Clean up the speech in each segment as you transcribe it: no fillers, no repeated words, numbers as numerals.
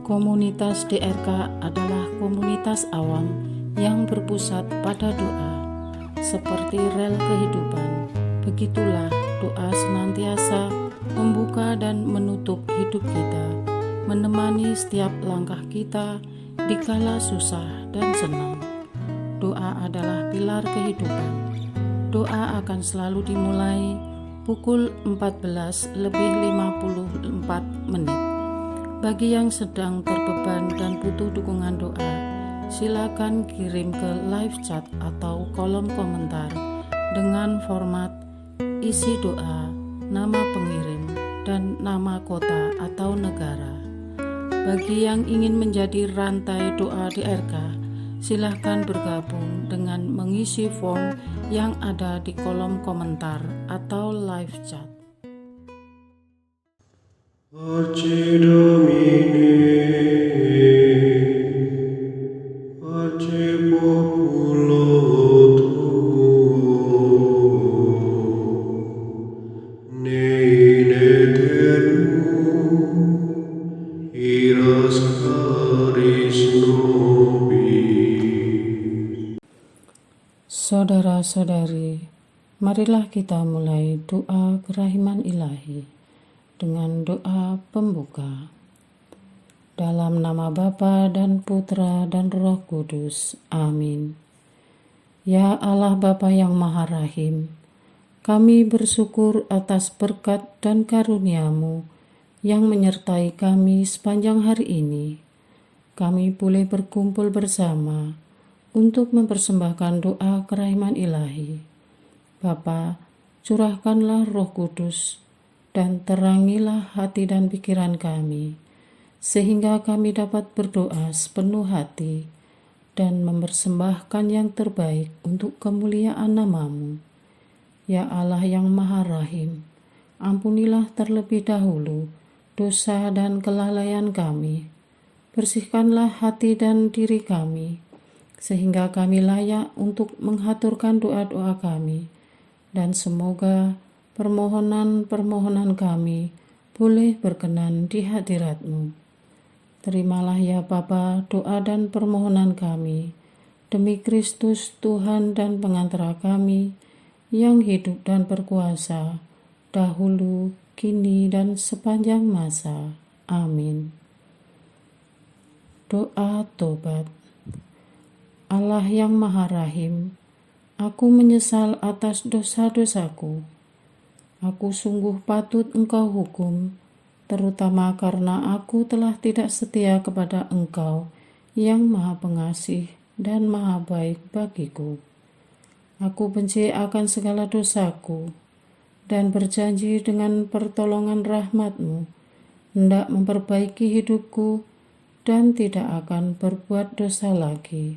Komunitas DRK adalah komunitas awam yang berpusat pada doa. Seperti rel kehidupan, begitulah doa senantiasa membuka dan menutup hidup kita, menemani setiap langkah kita di kala susah dan senang. Doa adalah pilar kehidupan. Doa akan selalu dimulai pukul 14:54. Bagi yang sedang terbeban dan butuh dukungan doa, silakan kirim ke live chat atau kolom komentar dengan format isi doa, nama pengirim, dan nama kota atau negara. Bagi yang ingin menjadi rantai doa DRK, silakan bergabung dengan mengisi form yang ada di kolom komentar atau live chat. Pace Domini, pace populo tuo, ne in aeternum, iras caris nobis. Saudara-saudari, marilah kita mulai doa kerahiman ilahi dengan doa pembuka. Dalam nama Bapa dan Putra dan Roh Kudus. Amin. Ya Allah Bapa yang Maha Rahim, kami bersyukur atas berkat dan karunia-Mu yang menyertai kami sepanjang hari ini. Kami boleh berkumpul bersama untuk mempersembahkan doa kerahiman ilahi. Bapa, curahkanlah Roh Kudus dan terangilah hati dan pikiran kami, sehingga kami dapat berdoa sepenuh hati dan mempersembahkan yang terbaik untuk kemuliaan nama-Mu. Ya Allah yang Maha Rahim, ampunilah terlebih dahulu dosa dan kelalaian kami. Bersihkanlah hati dan diri kami, sehingga kami layak untuk menghaturkan doa-doa kami, dan semoga permohonan-permohonan kami boleh berkenan di hadirat-Mu. Terimalah ya Bapa doa dan permohonan kami, demi Kristus Tuhan dan pengantara kami, yang hidup dan berkuasa, dahulu, kini, dan sepanjang masa. Amin. Doa tobat. Allah yang Maha Rahim, aku menyesal atas dosa-dosaku. Aku sungguh patut Engkau hukum, terutama karena aku telah tidak setia kepada Engkau yang Maha Pengasih dan Maha Baik bagiku. Aku benci akan segala dosaku dan berjanji dengan pertolongan rahmat-Mu hendak memperbaiki hidupku dan tidak akan berbuat dosa lagi.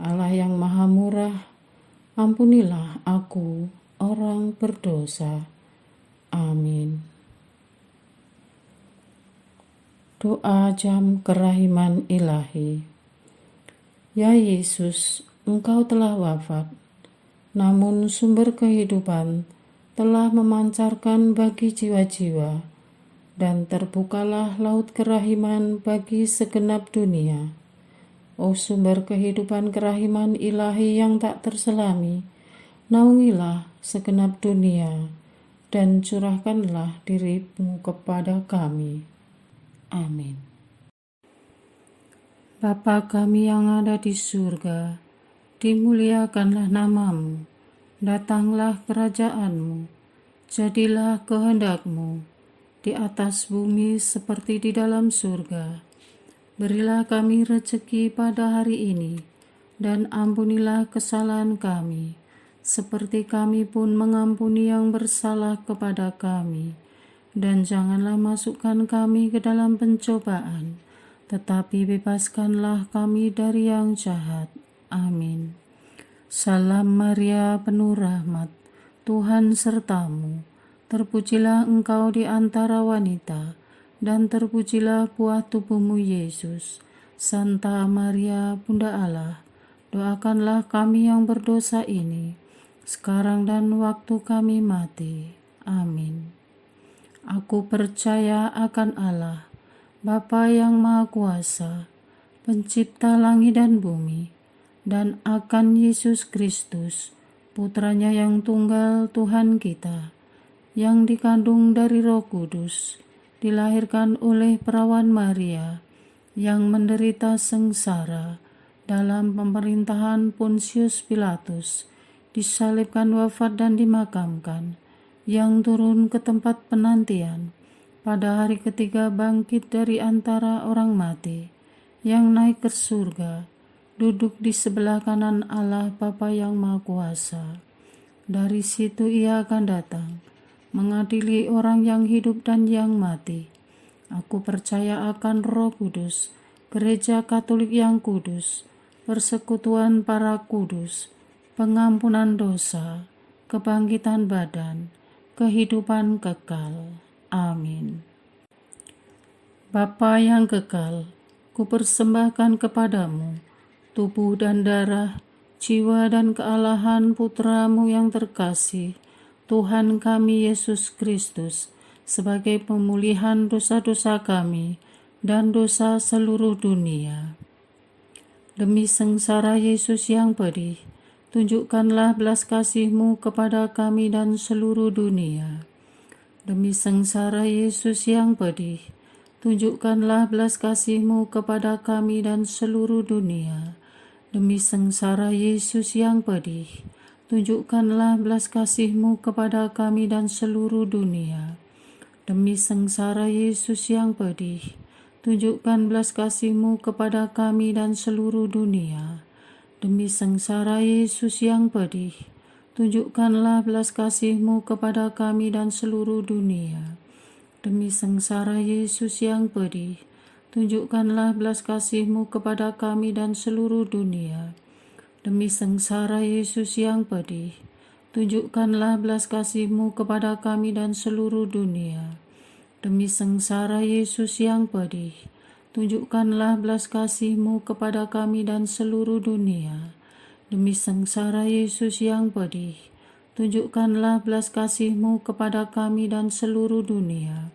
Allah yang Maha Murah, ampunilah aku, orang berdosa. Amin. Doa jam kerahiman ilahi. Ya Yesus, Engkau telah wafat, namun sumber kehidupan telah memancarkan bagi jiwa-jiwa, dan terbukalah laut kerahiman bagi segenap dunia. O sumber kehidupan kerahiman ilahi yang tak terselami, naungilah segenap dunia, dan curahkanlah diri-Mu kepada kami. Amin. Bapa kami yang ada di surga, dimuliakanlah nama-Mu, datanglah kerajaan-Mu, jadilah kehendak-Mu, di atas bumi seperti di dalam surga. Berilah kami rezeki pada hari ini, dan ampunilah kesalahan kami, seperti kami pun mengampuni yang bersalah kepada kami. Dan janganlah masukkan kami ke dalam pencobaan, tetapi bebaskanlah kami dari yang jahat. Amin. Salam Maria, penuh rahmat, Tuhan sertamu. Terpujilah engkau di antara wanita, dan terpujilah buah tubuhmu Yesus. Santa Maria, Bunda Allah, doakanlah kami yang berdosa ini, sekarang dan waktu kami mati. Amin. Aku percaya akan Allah, Bapa yang Maha Kuasa, Pencipta langit dan bumi, dan akan Yesus Kristus, Putranya yang tunggal Tuhan kita, yang dikandung dari Roh Kudus, dilahirkan oleh perawan Maria, yang menderita sengsara dalam pemerintahan Pontius Pilatus, disalibkan, wafat dan dimakamkan, yang turun ke tempat penantian, pada hari ketiga bangkit dari antara orang mati, yang naik ke surga, duduk di sebelah kanan Allah Bapa yang Maha Kuasa. Dari situ ia akan datang, mengadili orang yang hidup dan yang mati. Aku percaya akan Roh Kudus, Gereja Katolik yang kudus, persekutuan para kudus, pengampunan dosa, kebangkitan badan, kehidupan kekal. Amin. Bapa yang kekal, kupersembahkan kepadamu tubuh dan darah, jiwa dan kealahan Putramu yang terkasih, Tuhan kami Yesus Kristus, sebagai pemulihan dosa-dosa kami dan dosa seluruh dunia. Demi sengsara Yesus yang pedih, tunjukkanlah belas kasih-Mu kepada kami dan seluruh dunia. Demi sengsara Yesus yang pedih, tunjukkanlah belas kasih-Mu kepada kami dan seluruh dunia. Demi sengsara Yesus yang pedih, tunjukkanlah belas kasih-Mu kepada kami dan seluruh dunia. Demi sengsara Yesus yang pedih, tunjukkan belas kasih-Mu kepada kami dan seluruh dunia. Demi sengsara Yesus yang pedih, tunjukkanlah belas kasih-Mu kepada kami dan seluruh dunia. Demi sengsara Yesus yang pedih, tunjukkanlah belas kasih-Mu kepada kami dan seluruh dunia. Demi sengsara Yesus yang pedih, tunjukkanlah belas kasih-Mu kepada kami dan seluruh dunia. Demi sengsara Yesus yang pedih, tunjukkanlah belas kasih-Mu kepada kami dan seluruh dunia. Demi sengsara Yesus yang pedih, tunjukkanlah belas kasih-Mu kepada kami dan seluruh dunia.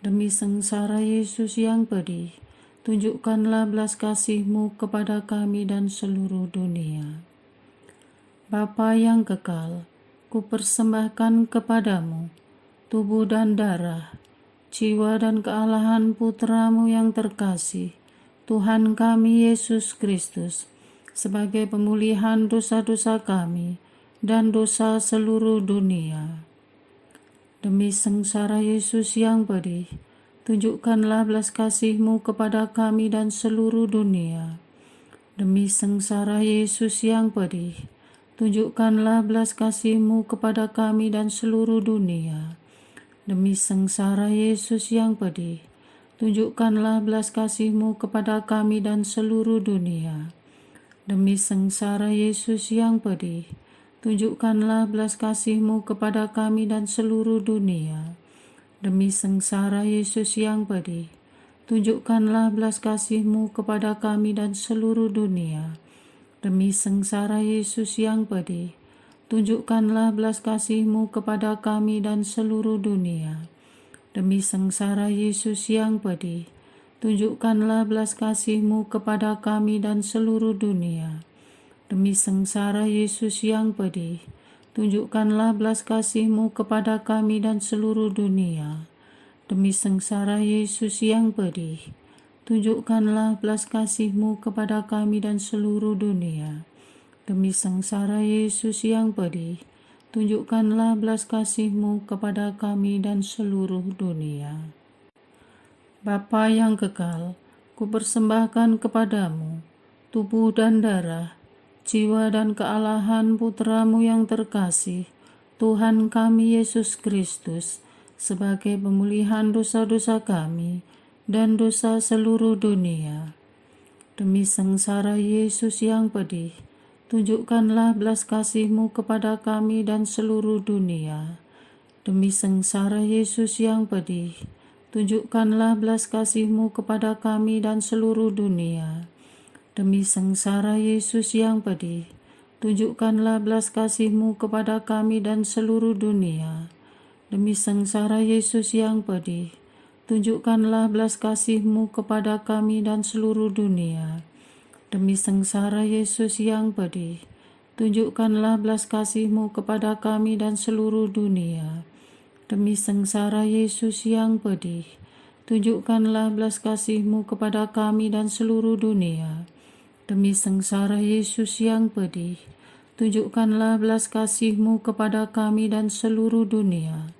Demi sengsara Yesus yang pedih, tunjukkanlah belas kasih-Mu kepada kami dan seluruh dunia. Bapa yang kekal, kupersembahkan kepadamu tubuh dan darah, jiwa dan kealahan Putramu yang terkasih, Tuhan kami Yesus Kristus, sebagai pemulihan dosa-dosa kami dan dosa seluruh dunia. Demi sengsara Yesus yang pedih, tunjukkanlah belas kasih-Mu kepada kami dan seluruh dunia. Demi sengsara Yesus yang pedih, tunjukkanlah belas kasih-Mu kepada kami dan seluruh dunia. Demi sengsara Yesus yang pedih, tunjukkanlah belas kasih-Mu kepada kami dan seluruh dunia. Demi sengsara Yesus yang pedih, tunjukkanlah belas kasih-Mu kepada kami dan seluruh dunia. Demi sengsara Yesus yang pedih, tunjukkanlah belas kasih-Mu kepada kami dan seluruh dunia. Demi sengsara Yesus yang pedih, tunjukkanlah belas kasih-Mu kepada kami dan seluruh dunia. Demi sengsara Yesus yang pedih, tunjukkanlah belas kasih-Mu kepada kami dan seluruh dunia. Demi sengsara Yesus yang pedih, tunjukkanlah belas kasih-Mu kepada kami dan seluruh dunia. Demi sengsara Yesus yang pedih, tunjukkanlah belas kasih-Mu kepada kami dan seluruh dunia. Demi sengsara Yesus yang pedih, tunjukkanlah belas kasih-Mu kepada kami dan seluruh dunia. Bapa yang kekal, kupersembahkan kepadamu tubuh dan darah, jiwa dan kealahan Putra-Mu yang terkasih, Tuhan kami Yesus Kristus, sebagai pemulihan dosa-dosa kami dan dosa seluruh dunia. Demi sengsara Yesus yang pedih, tunjukkanlah belas kasih-Mu kepada kami dan seluruh dunia. Demi sengsara Yesus yang pedih, tunjukkanlah belas kasih-Mu kepada kami dan seluruh dunia. Demi sengsara Yesus yang pedih, tunjukkanlah belas kasih-Mu kepada kami dan seluruh dunia. Demi sengsara Yesus yang pedih, tunjukkanlah belas kasih-Mu kepada kami dan seluruh dunia. Demi sengsara Yesus yang pedih, tunjukkanlah belas kasih-Mu kepada kami dan seluruh dunia. Demi sengsara Yesus yang pedih, tunjukkanlah belas kasih-Mu kepada kami dan seluruh dunia. Demi sengsara Yesus yang pedih, tunjukkanlah belas kasih-Mu kepada kami dan seluruh dunia.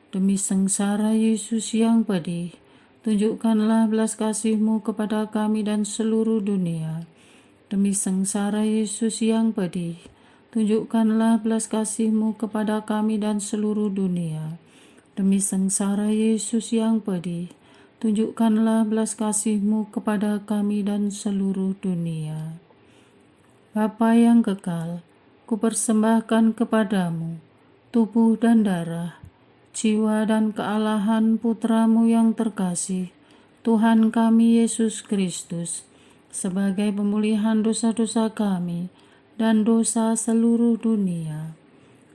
Demi sengsara Yesus yang pedih, tunjukkanlah belas kasih-Mu kepada kami dan seluruh dunia. Demi sengsara Yesus yang pedih, tunjukkanlah belas kasih-Mu kepada kami dan seluruh dunia. Demi sengsara Yesus yang pedih, tunjukkanlah belas kasih-Mu kepada kami dan seluruh dunia. Bapa yang kekal, kupersembahkan kepadamu tubuh dan darah, jiwa dan kealahan Putra-Mu yang terkasih, Tuhan kami Yesus Kristus, sebagai pemulihan dosa-dosa kami dan dosa seluruh dunia.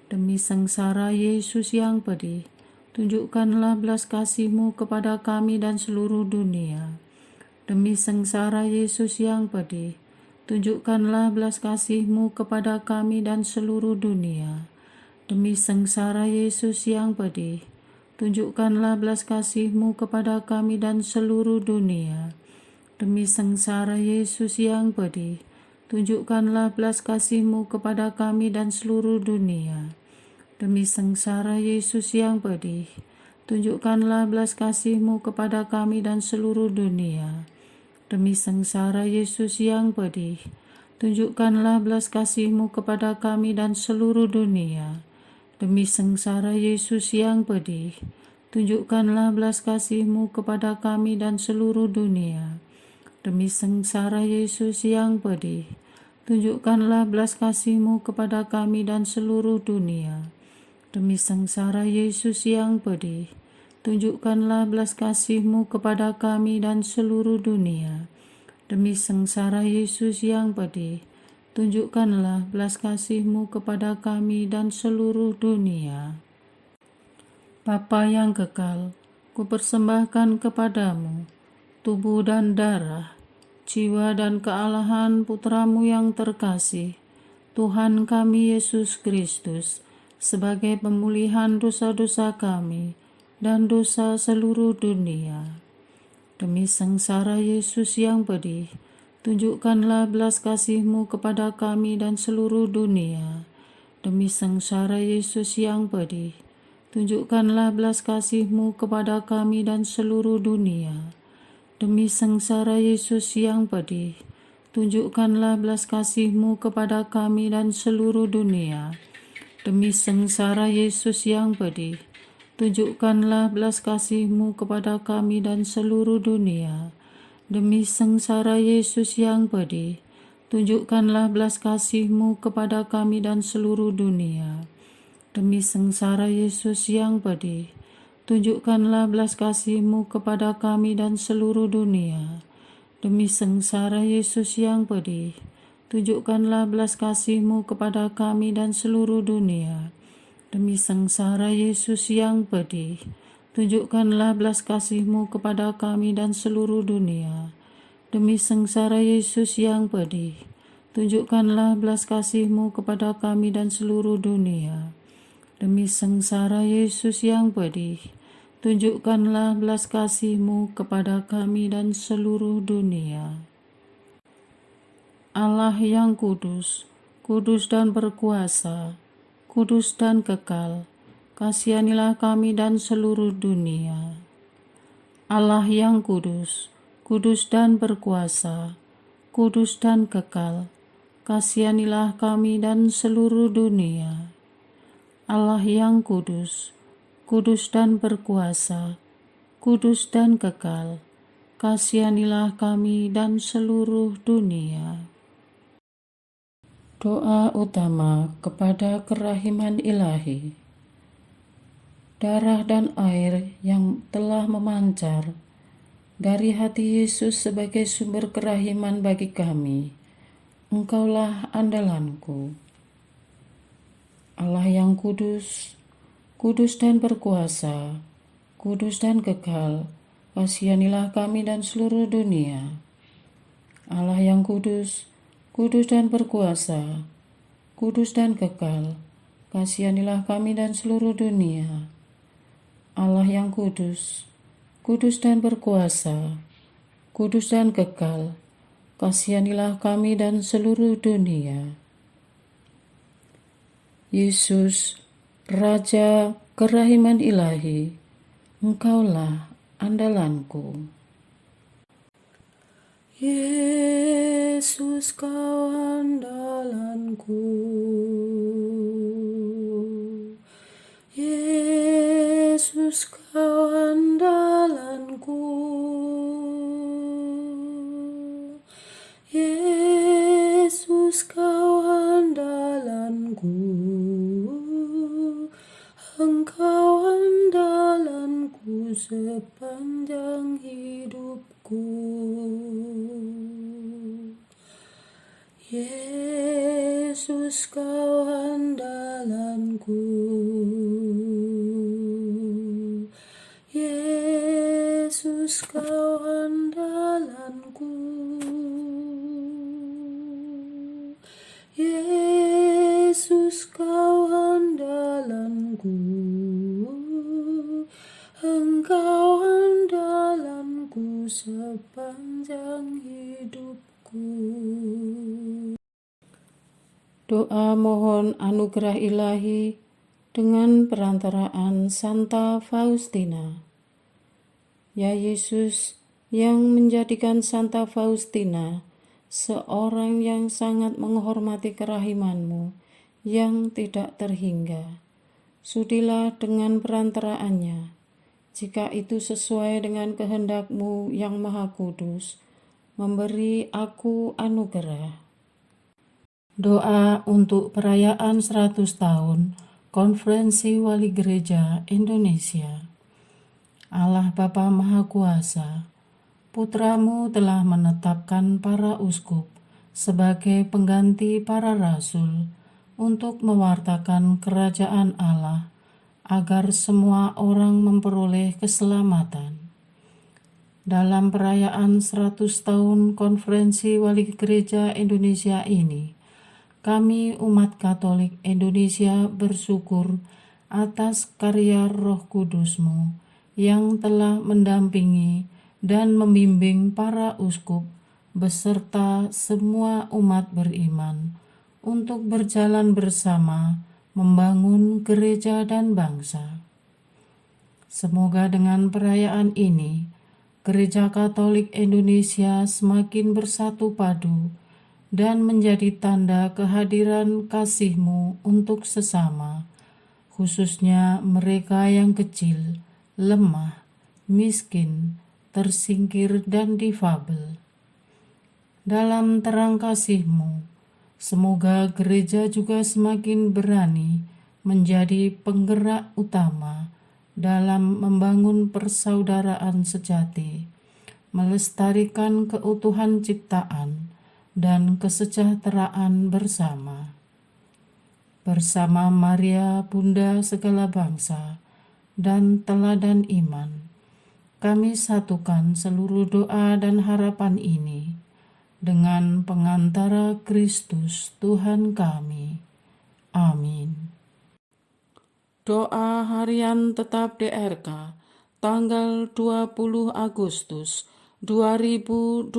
Demi sengsara Yesus yang pedih, tunjukkanlah belas kasih-Mu kepada kami dan seluruh dunia. Demi sengsara Yesus yang pedih, tunjukkanlah belas kasih-Mu kepada kami dan seluruh dunia. Demi sengsara Yesus yang pedih, tunjukkanlah belas kasih-Mu kepada kami dan seluruh dunia. Demi sengsara Yesus yang pedih, tunjukkanlah belas kasih-Mu kepada kami dan seluruh dunia. Demi sengsara Yesus yang pedih, tunjukkanlah belas kasih-Mu kepada kami dan seluruh dunia. Demi sengsara Yesus yang pedih, tunjukkanlah belas kasih-Mu kepada kami dan seluruh dunia. Demi sengsara Yesus yang pedih, tunjukkanlah belas kasih-Mu kepada kami dan seluruh dunia. Demi sengsara Yesus yang pedih, tunjukkanlah belas kasih-Mu kepada kami dan seluruh dunia. Demi sengsara Yesus yang pedih, tunjukkanlah belas kasih-Mu kepada kami dan seluruh dunia. Demi sengsara Yesus yang pedih, tunjukkanlah belas kasih-Mu kepada kami dan seluruh dunia. Bapa yang kekal, kupersembahkan kepadamu tubuh dan darah, jiwa dan kealahan Putra-Mu yang terkasih, Tuhan kami Yesus Kristus, sebagai pemulihan dosa-dosa kami dan dosa seluruh dunia. Demi sengsara Yesus yang pedih, tunjukkanlah belas kasih-Mu kepada kami dan seluruh dunia. Demi sengsara Yesus yang pedih, tunjukkanlah belas kasih-Mu kepada kami dan seluruh dunia. Demi sengsara Yesus yang pedih, tunjukkanlah belas kasih-Mu kepada kami dan seluruh dunia. Demi sengsara Yesus yang pedih, tunjukkanlah belas kasih-Mu kepada kami dan seluruh dunia. Demi sengsara Yesus yang pedih, tunjukkanlah belas kasih-Mu kepada kami dan seluruh dunia. Demi sengsara Yesus yang pedih, tunjukkanlah belas kasih-Mu kepada kami dan seluruh dunia. Demi sengsara Yesus yang pedih, tunjukkanlah belas kasih-Mu kepada kami dan seluruh dunia. Demi sengsara Yesus yang pedih, tunjukkanlah belas kasih-Mu kepada kami dan seluruh dunia. Demi sengsara Yesus yang pedih, tunjukkanlah belas kasih-Mu kepada kami dan seluruh dunia. Demi sengsara Yesus yang pedih, tunjukkanlah belas kasih-Mu kepada kami dan seluruh dunia. Allah yang kudus, kudus dan berkuasa, kudus dan kekal, kasihanilah kami dan seluruh dunia. Allah yang kudus, kudus dan berkuasa, kudus dan kekal, kasihanilah kami dan seluruh dunia. Allah yang kudus, kudus dan berkuasa, kudus dan kekal, kasihanilah kami dan seluruh dunia. Doa utama kepada kerahiman ilahi. Darah dan air yang telah memancar dari hati Yesus sebagai sumber kerahiman bagi kami, Engkaulah andalanku. Allah yang kudus, kudus dan berkuasa, kudus dan kekal, kasihanilah kami dan seluruh dunia. Allah yang kudus, kudus dan berkuasa, kudus dan kekal, kasihanilah kami dan seluruh dunia. Allah yang kudus, kudus dan berkuasa, kudus dan kekal, kasihanilah kami dan seluruh dunia. Yesus, Raja kerahiman ilahi, Engkaulah andalanku. Yesus, Kau andalanku. Yesus, Kau andalanku. Yesus, Kau andalanku. Engkau andalanku sepanjang hidupku. Yesus, Kau andalanku. Yesus, Kau andalanku. Yesus, Kau andalanku. Engkau andalanku sepanjang hidupku. Doa mohon anugerah ilahi dengan perantaraan Santa Faustina. Ya Yesus, yang menjadikan Santa Faustina seorang yang sangat menghormati kerahiman-Mu yang tidak terhingga, sudilah dengan perantaraannya, jika itu sesuai dengan kehendak-Mu yang maha kudus, memberi aku anugerah. Doa untuk perayaan 100 tahun Konferensi Wali Gereja Indonesia. Allah Bapa Maha Kuasa, Putra-Mu telah menetapkan para uskup sebagai pengganti para rasul untuk mewartakan kerajaan Allah, agar semua orang memperoleh keselamatan. Dalam perayaan 100 tahun Konferensi Wali Gereja Indonesia ini, kami umat Katolik Indonesia bersyukur atas karya Roh Kudus-Mu yang telah mendampingi dan membimbing para uskup beserta semua umat beriman untuk berjalan bersama membangun gereja dan bangsa. Semoga dengan perayaan ini, Gereja Katolik Indonesia semakin bersatu padu dan menjadi tanda kehadiran kasih-Mu untuk sesama, khususnya mereka yang kecil, lemah, miskin, tersingkir, dan difabel. Dalam terang kasih-Mu, semoga gereja juga semakin berani menjadi penggerak utama dalam membangun persaudaraan sejati, melestarikan keutuhan ciptaan, dan kesejahteraan bersama. Bersama Maria, Bunda segala bangsa, dan teladan iman, kami satukan seluruh doa dan harapan ini dengan pengantara Kristus Tuhan kami. Amin. Doa harian tetap DRK tanggal 20 Agustus 2024.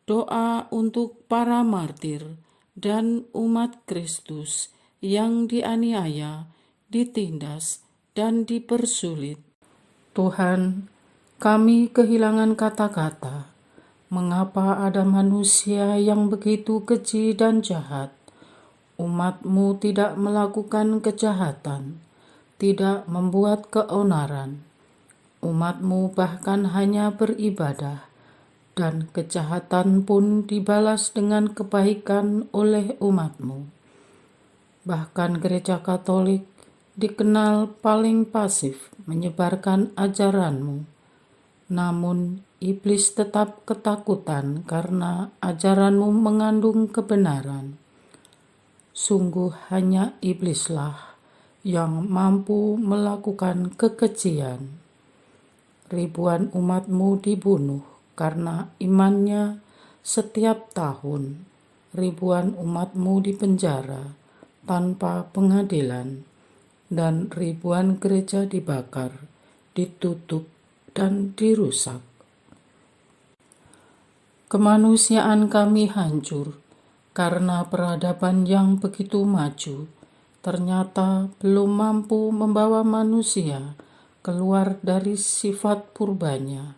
Doa untuk para martir dan umat Kristus yang dianiaya, ditindas, dan dipersulit. Tuhan, kami kehilangan kata-kata, Mengapa ada manusia yang begitu keji dan jahat? Umat-Mu tidak melakukan kejahatan, tidak membuat keonaran. Umat-Mu bahkan hanya beribadah, dan kejahatan pun dibalas dengan kebaikan oleh umat-Mu. Bahkan Gereja Katolik dikenal paling pasif menyebarkan ajaran-Mu. Namun iblis tetap ketakutan karena ajaran-Mu mengandung kebenaran. Sungguh hanya iblislah yang mampu melakukan kekejian. Ribuan umat-Mu dibunuh karena imannya setiap tahun. Ribuan umat-Mu dipenjara tanpa pengadilan, dan ribuan gereja dibakar, ditutup, dan dirusak. Kemanusiaan kami hancur karena peradaban yang begitu maju ternyata belum mampu membawa manusia keluar dari sifat purbanya.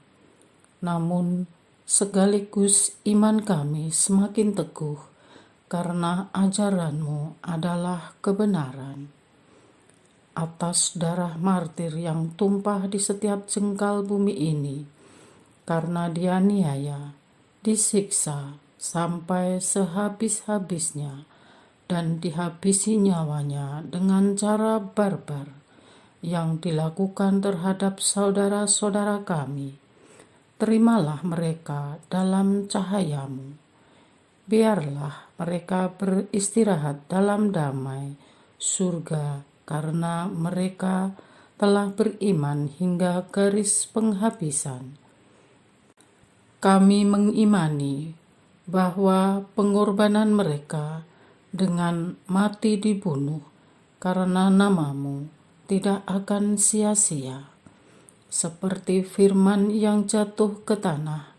Namun sekaligus iman kami semakin teguh karena ajaran-Mu adalah kebenaran. Atas darah martir yang tumpah di setiap jengkal bumi ini, karena dianiaya, disiksa sampai sehabis-habisnya, dan dihabisi nyawanya dengan cara barbar yang dilakukan terhadap saudara-saudara kami. Terimalah mereka dalam cahaya-Mu. Biarlah mereka beristirahat dalam damai surga, karena mereka telah beriman hingga garis penghabisan. Kami mengimani bahwa pengorbanan mereka dengan mati dibunuh karena nama-Mu tidak akan sia-sia. Seperti firman yang jatuh ke tanah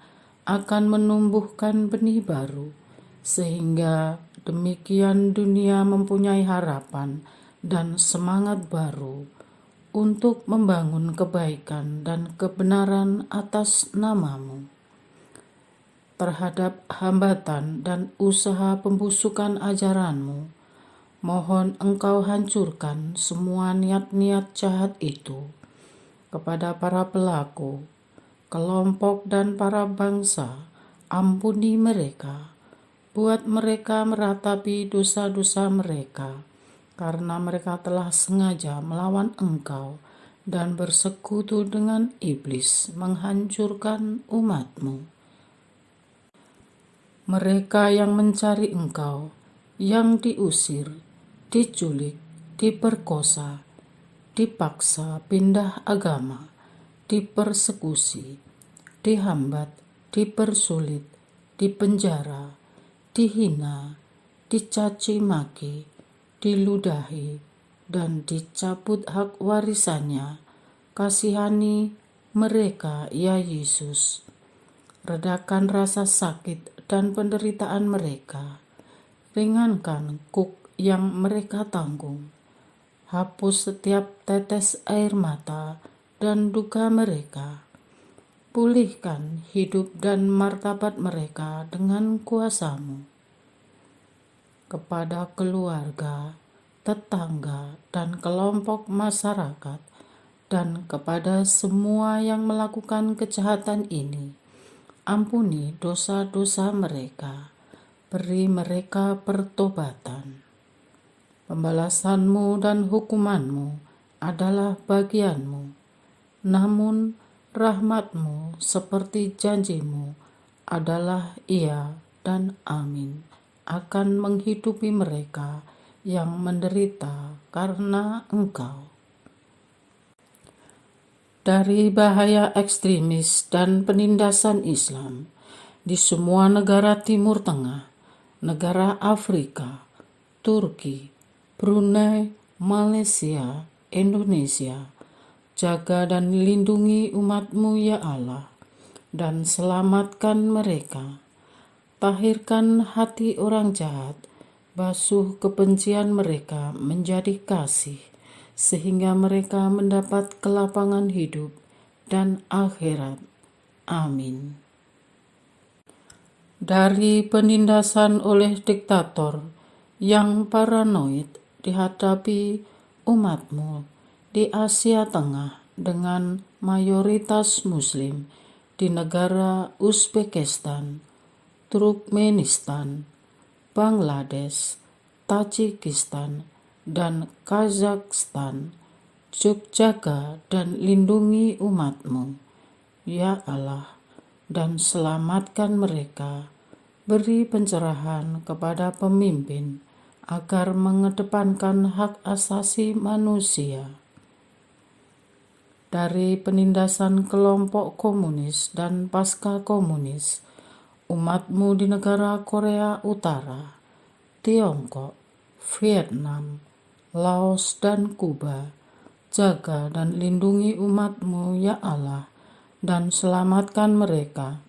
akan menumbuhkan benih baru, sehingga demikian dunia mempunyai harapan dan semangat baru untuk membangun kebaikan dan kebenaran atas nama-Mu. Terhadap hambatan dan usaha pembusukan ajaran-Mu, mohon Engkau hancurkan semua niat-niat jahat itu. Kepada para pelaku, kelompok dan para bangsa, ampuni mereka. Buat mereka meratapi dosa-dosa mereka, karena mereka telah sengaja melawan Engkau dan bersekutu dengan iblis menghancurkan umat-Mu. Mereka yang mencari Engkau, yang diusir, diculik, diperkosa, dipaksa pindah agama, dipersekusi, dihambat, dipersulit, dipenjara, dihina, dicaci maki, diludahi, dan dicabut hak warisannya. Kasihani mereka, ya Yesus. Redakan rasa sakit dan penderitaan mereka. Ringankan kuk yang mereka tanggung. Hapus setiap tetes air mata dan duka mereka. Pulihkan hidup dan martabat mereka dengan kuasa-Mu. Kepada keluarga, tetangga, dan kelompok masyarakat, dan kepada semua yang melakukan kejahatan ini, ampuni dosa-dosa mereka, beri mereka pertobatan. Pembalasan-Mu dan hukuman-Mu adalah bagian-Mu, namun rahmat-Mu seperti janji-Mu adalah iya dan amin, akan menghidupi mereka yang menderita karena Engkau. Dari bahaya ekstremis dan penindasan Islam di semua negara Timur Tengah, negara Afrika, Turki, Brunei, Malaysia, Indonesia, jaga dan lindungi umat-Mu ya Allah, dan selamatkan mereka. Tahirkan hati orang jahat, basuh kebencian mereka menjadi kasih, sehingga mereka mendapat kelapangan hidup dan akhirat. Amin. dari penindasan oleh diktator yang paranoid dihadapi umatmu di Asia Tengah dengan mayoritas Muslim di negara Uzbekistan, Turkmenistan, Bangladesh, Tajikistan, dan Kazakhstan. Jaga dan lindungi umatmu, ya Allah, dan selamatkan mereka. Beri pencerahan kepada pemimpin agar mengedepankan hak asasi manusia. Dari penindasan kelompok komunis dan pasca komunis, umatmu di negara Korea Utara, Tiongkok, Vietnam, Laos, dan Kuba, jaga dan lindungi umatmu, ya Allah, dan selamatkan mereka.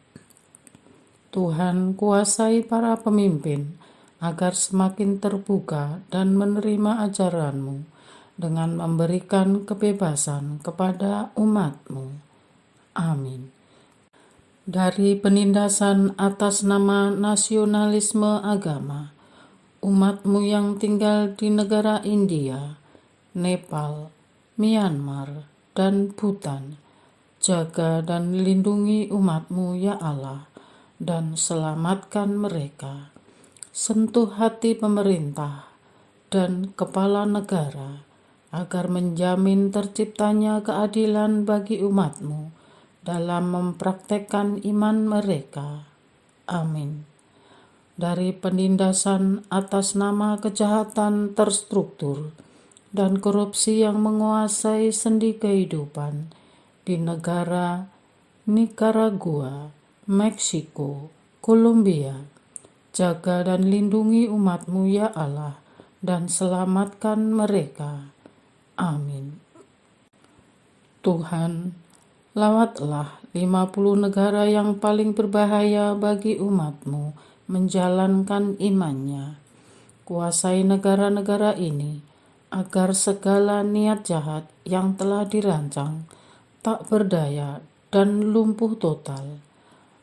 Tuhan, kuasai para pemimpin agar semakin terbuka dan menerima ajaran-Mu dengan memberikan kebebasan kepada umat-Mu. Amin. Dari penindasan atas nama nasionalisme agama, umat-Mu yang tinggal di negara India, Nepal, Myanmar, dan Bhutan, jaga dan lindungi umat-Mu, ya Allah, dan selamatkan mereka. Sentuh hati pemerintah dan kepala negara agar menjamin terciptanya keadilan bagi umat-Mu dalam mempraktekkan iman mereka. Amin. Dari penindasan atas nama kejahatan terstruktur dan korupsi yang menguasai sendi kehidupan di negara Nicaragua, Meksiko, Kolombia, jaga dan lindungi umat-Mu, ya Allah, dan selamatkan mereka. Amin. Tuhan, lawatlah 50 negara yang paling berbahaya bagi umat-Mu menjalankan imannya. Kuasai negara-negara ini agar segala niat jahat yang telah dirancang tak berdaya dan lumpuh total.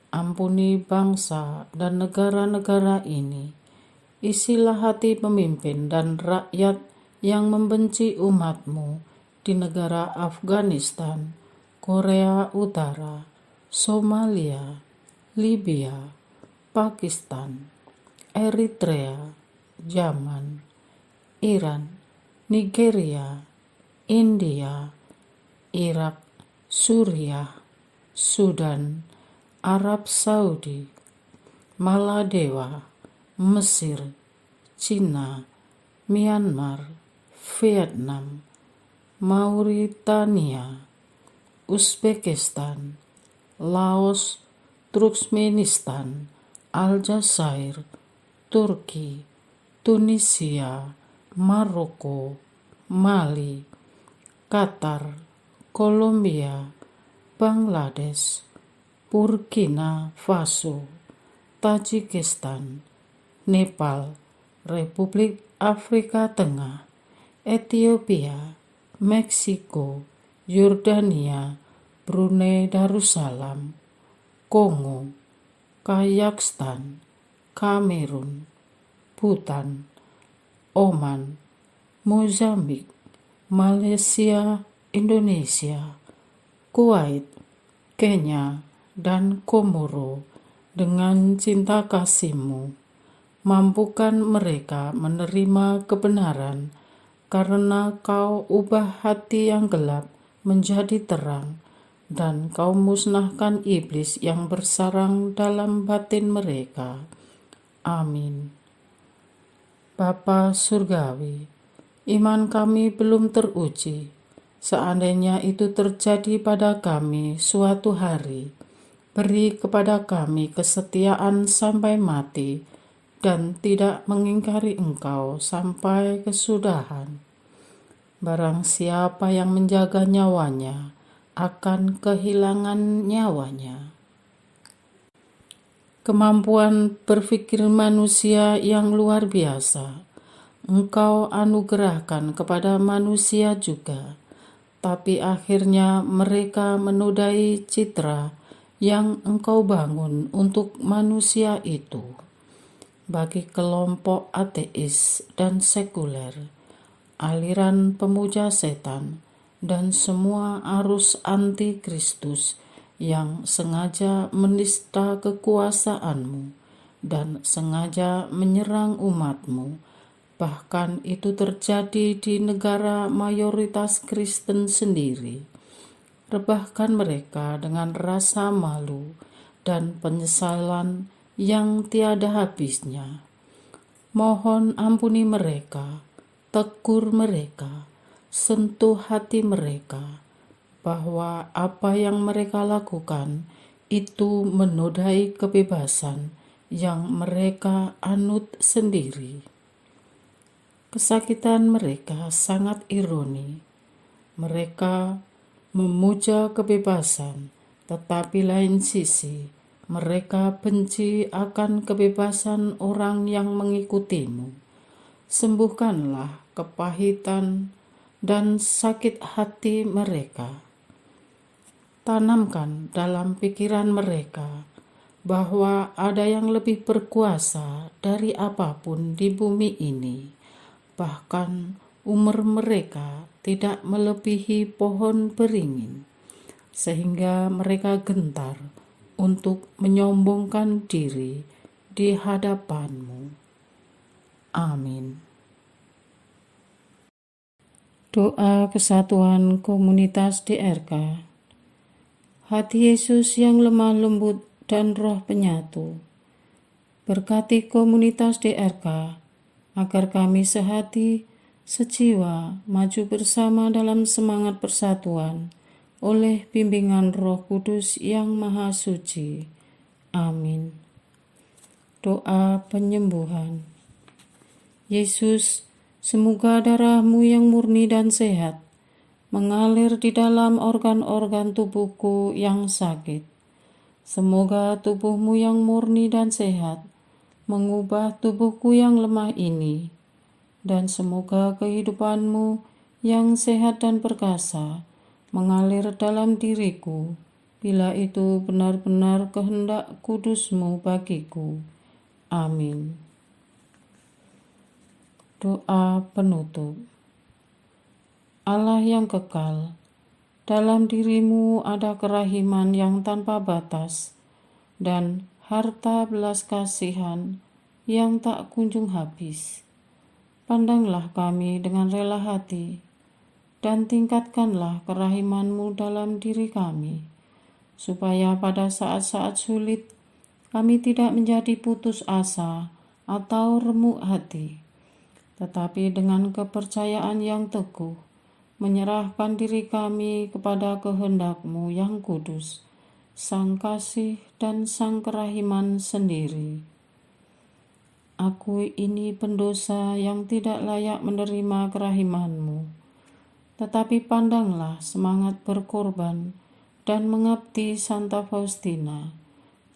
Ampuni bangsa dan negara-negara ini. Isilah hati pemimpin dan rakyat yang membenci umat-Mu di negara Afghanistan, Korea Utara, Somalia, Libya, Pakistan, Eritrea, Yaman, Iran, Nigeria, India, Irak, Suriah, Sudan, Arab Saudi, Maladewa, Mesir, Cina, Myanmar, Vietnam, Mauritania, Uzbekistan, Laos, Turkmenistan, Aljazair, Turki, Tunisia, Maroko, Mali, Qatar, Kolombia, Bangladesh, Burkina Faso, Tajikistan, Nepal, Republik Afrika Tengah, Ethiopia, Meksiko, Yordania, Brunei Darussalam, Kongo, Kazakhstan, Kamerun, Bhutan, Oman, Mozambik, Malaysia, Indonesia, Kuwait, Kenya, dan Komoro dengan cinta kasih-Mu. Mampukan mereka menerima kebenaran karena Kau ubah hati yang gelap menjadi terang dan Kau musnahkan iblis yang bersarang dalam batin mereka. Amin. Bapa Surgawi, iman kami belum teruji. Seandainya itu terjadi pada kami suatu hari, beri kepada kami kesetiaan sampai mati dan tidak mengingkari Engkau sampai kesudahan. Barang siapa yang menjaga nyawanya akan kehilangan nyawanya. Kemampuan berpikir manusia yang luar biasa Engkau anugerahkan kepada manusia juga, tapi akhirnya mereka menodai citra yang Engkau bangun untuk manusia itu. Bagi kelompok ateis dan sekuler, aliran pemuja setan, dan semua arus anti-Kristus yang sengaja menista kekuasaanmu dan sengaja menyerang umatmu, bahkan itu terjadi di negara mayoritas Kristen sendiri. Rebahkan mereka dengan rasa malu dan penyesalan yang tiada habisnya. Mohon ampuni mereka, tegur mereka, sentuh hati mereka, bahwa apa yang mereka lakukan itu menodai kebebasan yang mereka anut sendiri. Kesakitan mereka sangat ironi. Mereka memuja kebebasan, tetapi lain sisi mereka benci akan kebebasan orang yang mengikutimu. Sembuhkanlah kepahitan dan sakit hati mereka. Tanamkan dalam pikiran mereka bahwa ada yang lebih berkuasa dari apapun di bumi ini. Bahkan umur mereka tidak melebihi pohon beringin, sehingga mereka gentar untuk menyombongkan diri di hadapanmu. Amin. Doa kesatuan komunitas DRK. Hati Yesus yang lemah lembut dan roh penyatu, berkati komunitas DRK, agar kami sehati, sejiwa, maju bersama dalam semangat persatuan oleh bimbingan Roh Kudus yang Maha Suci. Amin. Doa penyembuhan. Yesus, semoga darah-Mu yang murni dan sehat mengalir di dalam organ-organ tubuhku yang sakit. Semoga tubuh-Mu yang murni dan sehat mengubah tubuhku yang lemah ini, dan semoga kehidupan-Mu yang sehat dan perkasa mengalir dalam diriku, bila itu benar-benar kehendak kudus-Mu bagiku. Amin. Doa penutup. Allah yang kekal, dalam diri-Mu ada kerahiman yang tanpa batas, dan harta belas kasihan yang tak kunjung habis. Pandanglah kami dengan rela hati, dan tingkatkanlah kerahiman-Mu dalam diri kami, supaya pada saat-saat sulit kami tidak menjadi putus asa atau remuk hati, tetapi dengan kepercayaan yang teguh menyerahkan diri kami kepada kehendak-Mu yang kudus, Sang Kasih dan Sang Kerahiman sendiri. Aku ini pendosa yang tidak layak menerima kerahiman-Mu, tetapi pandanglah semangat berkorban dan mengabdi Santa Faustina,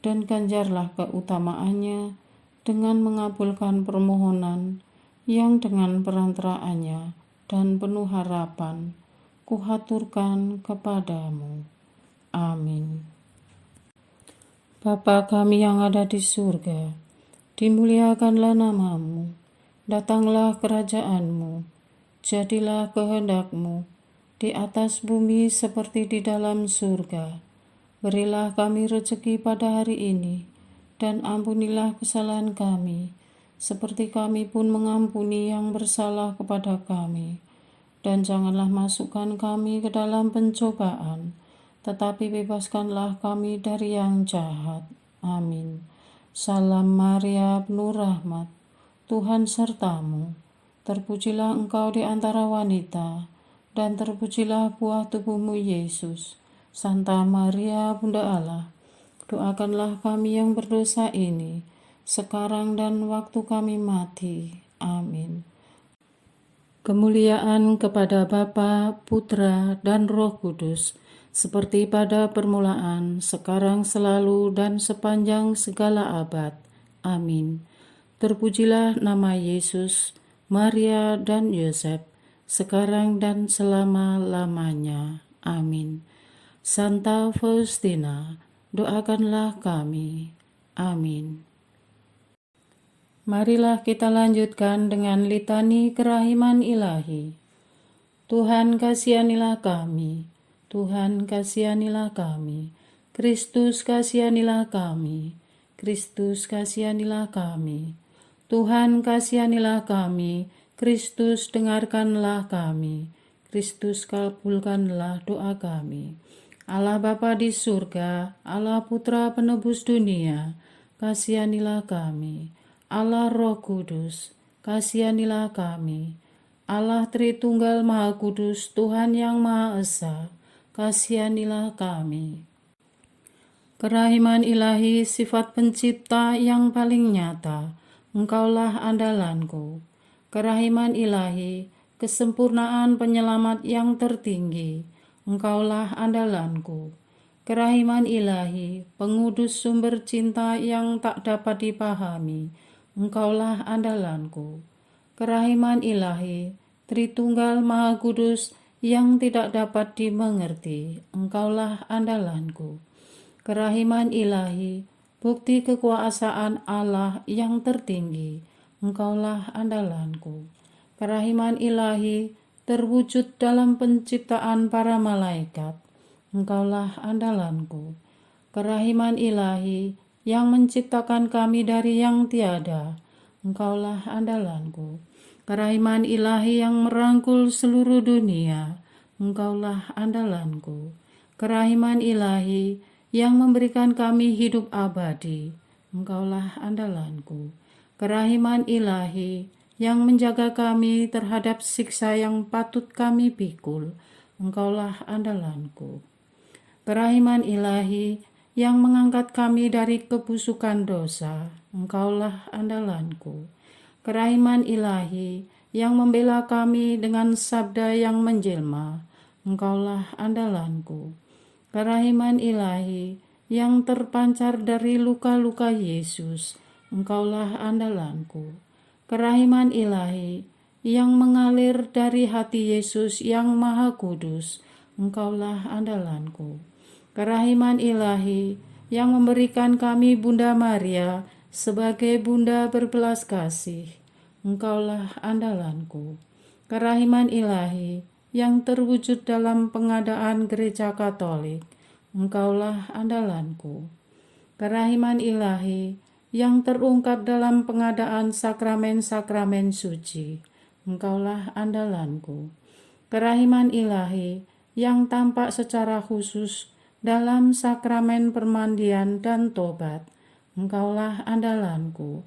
dan ganjarlah keutamaannya dengan mengabulkan permohonan yang dengan perantaraannya dan penuh harapan kuhaturkan kepadamu. Amin. Bapa kami yang ada di surga, dimuliakanlah nama-Mu, datanglah kerajaan-Mu, jadilah kehendak-Mu di atas bumi seperti di dalam surga. Berilah kami rezeki pada hari ini, dan ampunilah kesalahan kami, seperti kami pun mengampuni yang bersalah kepada kami. Dan janganlah masukkan kami ke dalam pencobaan, tetapi bebaskanlah kami dari yang jahat. Amin. Salam Maria, penuh rahmat, Tuhan sertamu. Terpujilah engkau di antara wanita, dan terpujilah buah tubuhmu Yesus. Santa Maria, Bunda Allah, doakanlah kami yang berdosa ini, sekarang dan waktu kami mati. Amin. Kemuliaan kepada Bapa, Putra, dan Roh Kudus, seperti pada permulaan, sekarang, selalu, dan sepanjang segala abad. Amin. Terpujilah nama Yesus, Maria, dan Yosef, sekarang dan selama-lamanya. Amin. Santa Faustina, doakanlah kami. Amin. Marilah kita lanjutkan dengan litani kerahiman ilahi. Tuhan kasihanilah kami, Tuhan kasihanilah kami, Kristus kasihanilah kami, Kristus kasihanilah kami. Tuhan kasihanilah kami, Kristus dengarkanlah kami, Kristus kabulkanlah doa kami. Allah Bapa di surga, Allah Putra penebus dunia, kasihanilah kami. Allah Roh Kudus, kasihanilah kami. Allah Tritunggal Maha Kudus, Tuhan yang Maha Esa, kasihanilah kami. Kerahiman ilahi, sifat pencipta yang paling nyata, Engkaulah andalanku. Kerahiman ilahi, kesempurnaan penyelamat yang tertinggi, Engkaulah andalanku. Kerahiman ilahi, pengudus sumber cinta yang tak dapat dipahami, Engkaulah andalanku. Kerahiman ilahi, Tritunggal Maha Kudus yang tidak dapat dimengerti, Engkaulah andalanku. Kerahiman ilahi, bukti kekuasaan Allah yang tertinggi, Engkaulah andalanku. Kerahiman ilahi, terwujud dalam penciptaan para malaikat, Engkaulah andalanku. Kerahiman ilahi, yang menciptakan kami dari yang tiada, Engkaulah andalanku. Kerahiman ilahi yang merangkul seluruh dunia, Engkaulah andalanku. Kerahiman ilahi yang memberikan kami hidup abadi, Engkaulah andalanku. Kerahiman ilahi yang menjaga kami terhadap siksa yang patut kami pikul, Engkaulah andalanku. Kerahiman ilahi yang mengangkat kami dari kebusukan dosa, Engkaulah andalanku. Kerahiman ilahi yang membela kami dengan sabda yang menjelma, Engkaulah andalanku. Kerahiman ilahi yang terpancar dari luka-luka Yesus, Engkaulah andalanku. Kerahiman ilahi yang mengalir dari hati Yesus yang Maha Kudus, Engkaulah andalanku. Kerahiman ilahi yang memberikan kami Bunda Maria sebagai bunda berbelas kasih, Engkaulah andalanku. Kerahiman ilahi yang terwujud dalam pengadaan gereja Katolik, Engkaulah andalanku. Kerahiman ilahi yang terungkap dalam pengadaan sakramen-sakramen suci, Engkaulah andalanku. Kerahiman ilahi yang tampak secara khusus dalam sakramen permandian dan tobat, Engkaulah andalanku.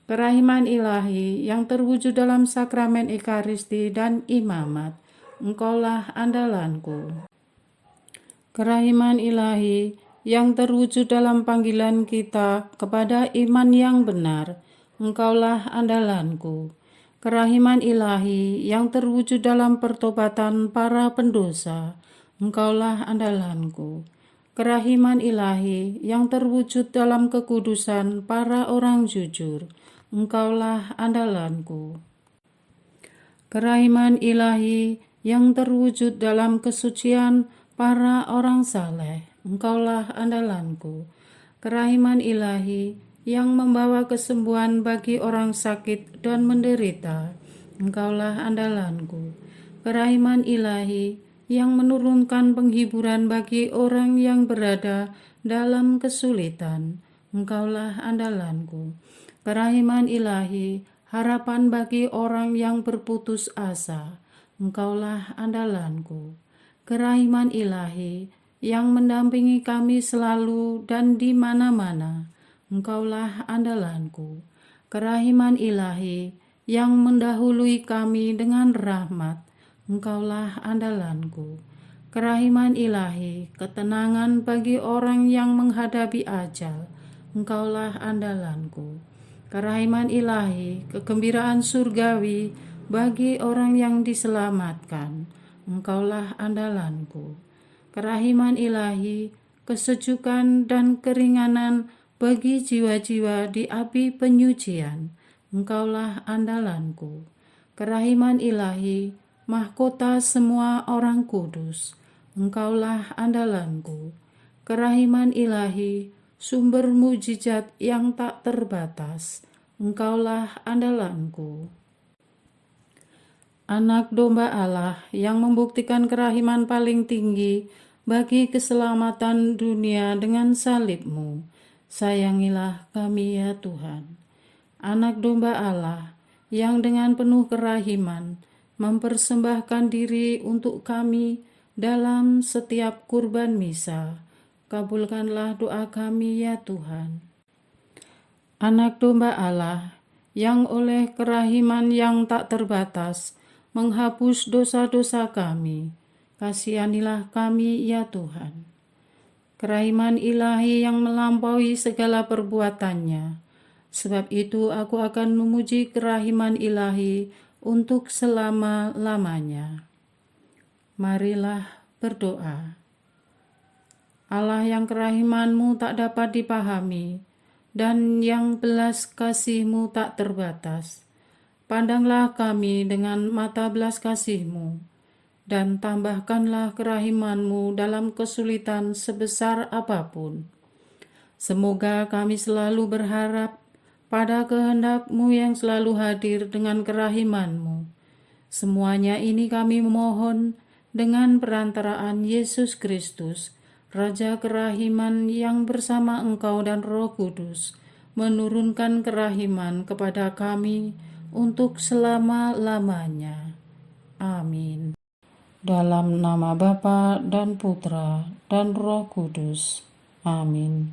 Kerahiman ilahi yang terwujud dalam sakramen Ekaristi dan imamat, Engkaulah andalanku. Kerahiman ilahi yang terwujud dalam panggilan kita kepada iman yang benar, Engkaulah andalanku. Kerahiman ilahi yang terwujud dalam pertobatan para pendosa, Engkaulah andalanku. Kerahiman ilahi yang terwujud dalam kekudusan para orang jujur, Engkaulah andalanku. Kerahiman ilahi yang terwujud dalam kesucian para orang saleh, Engkaulah andalanku. Kerahiman ilahi yang membawa kesembuhan bagi orang sakit dan menderita, Engkaulah andalanku. Kerahiman ilahi yang menurunkan penghiburan bagi orang yang berada dalam kesulitan, Engkaulah andalanku. Kerahiman ilahi, harapan bagi orang yang berputus asa, Engkaulah andalanku. Kerahiman ilahi yang mendampingi kami selalu dan di mana-mana, Engkaulah andalanku. Kerahiman ilahi yang mendahului kami dengan rahmat, Engkaulah andalanku. Kerahiman ilahi, ketenangan bagi orang yang menghadapi ajal, Engkaulah andalanku. Kerahiman ilahi, kegembiraan surgawi bagi orang yang diselamatkan, Engkaulah andalanku. Kerahiman ilahi, kesejukan dan keringanan bagi jiwa-jiwa di api penyucian, Engkaulah andalanku. Kerahiman ilahi, mahkota semua orang kudus, Engkaulah andalanku. kerahiman ilahi, sumber mujizat yang tak terbatas, Engkaulah andalanku. Anak domba Allah yang membuktikan kerahiman paling tinggi bagi keselamatan dunia dengan salib-Mu, sayangilah kami ya Tuhan. Anak domba Allah yang dengan penuh kerahiman mempersembahkan diri untuk kami dalam setiap kurban misa, kabulkanlah doa kami ya Tuhan. Anak domba Allah yang oleh kerahiman yang tak terbatas menghapus dosa-dosa kami, kasihanilah kami ya Tuhan. Kerahiman ilahi yang melampaui segala perbuatannya, sebab itu aku akan memuji kerahiman ilahi untuk selama-lamanya. Marilah berdoa. Allah yang kerahiman-Mu tak dapat dipahami, dan yang belas kasih-Mu tak terbatas. Pandanglah kami dengan mata belas kasih-Mu, dan tambahkanlah kerahiman-Mu dalam kesulitan sebesar apapun. Semoga kami selalu berharap pada kehendak-Mu yang selalu hadir dengan kerahiman-Mu. Semuanya ini kami memohon dengan perantaraan Yesus Kristus, Raja kerahiman yang bersama Engkau dan Roh Kudus menurunkan kerahiman kepada kami untuk selama-lamanya. Amin. Dalam nama Bapa dan Putra dan Roh Kudus. Amin.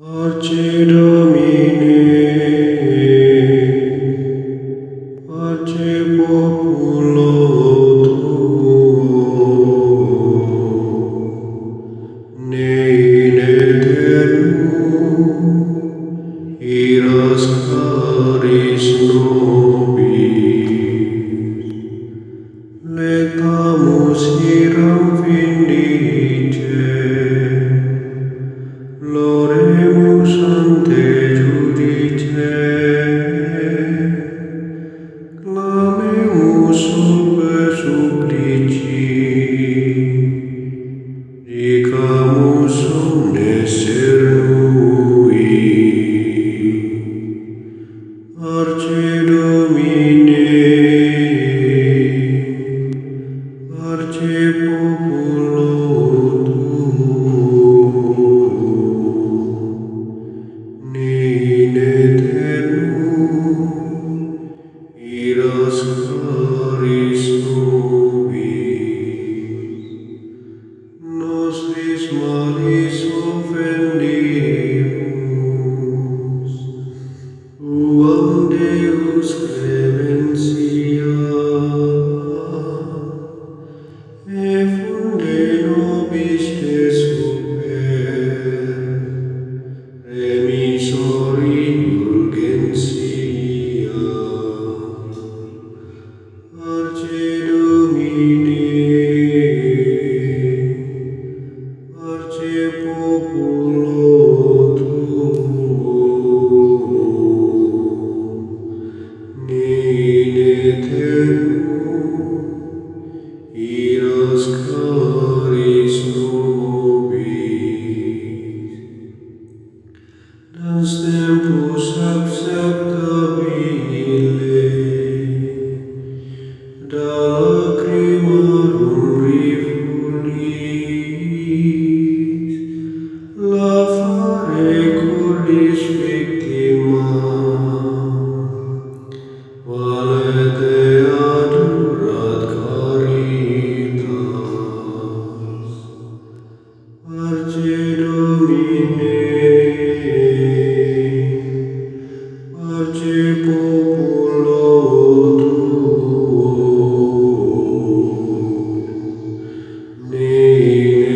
Parce Domine, parce populo tuo, ne in aeternum iras caris nobis, letamus iram vindice, Loremus ante judice, clamemus sub supplici, dicamus omnes cernui. Parce Domine, parce populo ne in aeternum iras caris nobis, nostris malis offendimus, uam Deus clementia, e funde nobis te super, remisori indulgentia. Parce Domine, parce populo tuo, ne in aeternum iras caris nobis. Dans tempus acceptabile, da lacrimarum rifulis, lavare cordis victima, valete adurat caritas. Parce Domine, parce populo tuo, ne in